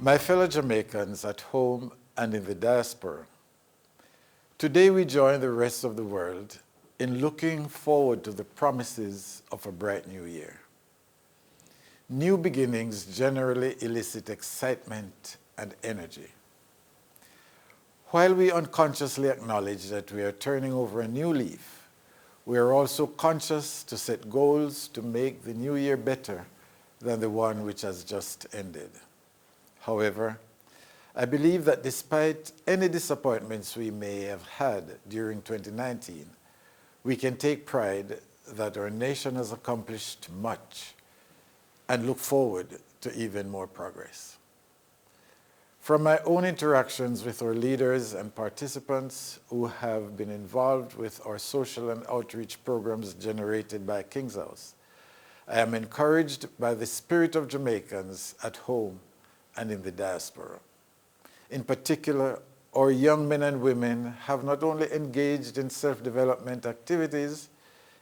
My fellow Jamaicans at home and in the diaspora, today we join the rest of the world in looking forward to the promises of a bright new year. New beginnings generally elicit excitement and energy. While we unconsciously acknowledge that we are turning over a new leaf, we are also conscious to set goals to make the new year better than the one which has just ended. However, I believe that despite any disappointments we may have had during 2019, we can take pride that our nation has accomplished much and look forward to even more progress. From my own interactions with our leaders and participants who have been involved with our social and outreach programs generated by King's House, I am encouraged by the spirit of Jamaicans at home and in the diaspora. In particular, our young men and women have not only engaged in self-development activities,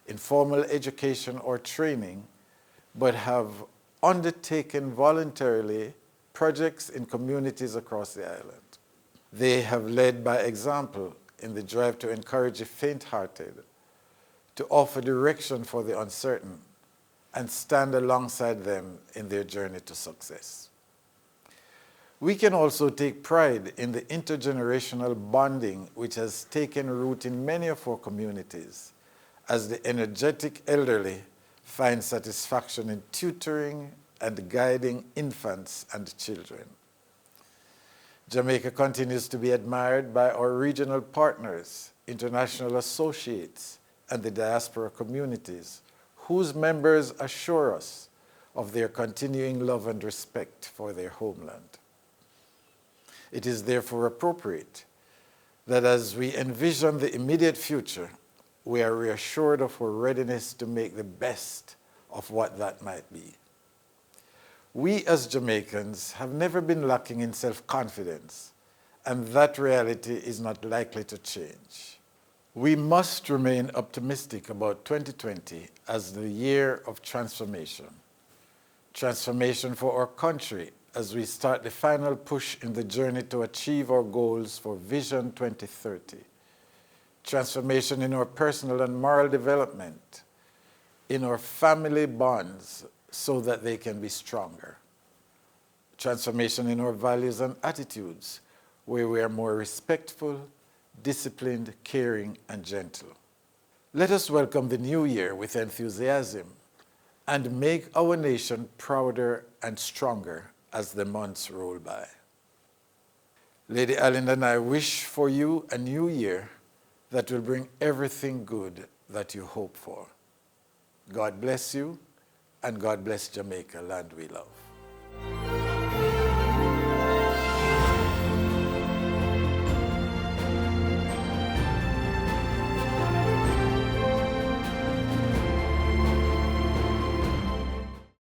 informal education or training, but have undertaken voluntarily projects in communities across the island. They have led by example in the drive to encourage the faint-hearted, to offer direction for the uncertain, and stand alongside them in their journey to success. We can also take pride in the intergenerational bonding which has taken root in many of our communities, as the energetic elderly find satisfaction in tutoring and guiding infants and children. Jamaica continues to be admired by our regional partners, international associates, and the diaspora communities, whose members assure us of their continuing love and respect for their homeland. It is therefore appropriate that as we envision the immediate future, we are reassured of our readiness to make the best of what that might be. We as Jamaicans have never been lacking in self-confidence, and that reality is not likely to change. We must remain optimistic about 2020 as the year of transformation. Transformation for our country as we start the final push in the journey to achieve our goals for Vision 2030. Transformation in our personal and moral development, in our family bonds so that they can be stronger. Transformation in our values and attitudes where we are more respectful, disciplined, caring, and gentle. Let us welcome the new year with enthusiasm and make our nation prouder and stronger as the months roll by. Lady Allen and I wish for you a new year that will bring everything good that you hope for. God bless you, and God bless Jamaica, land we love.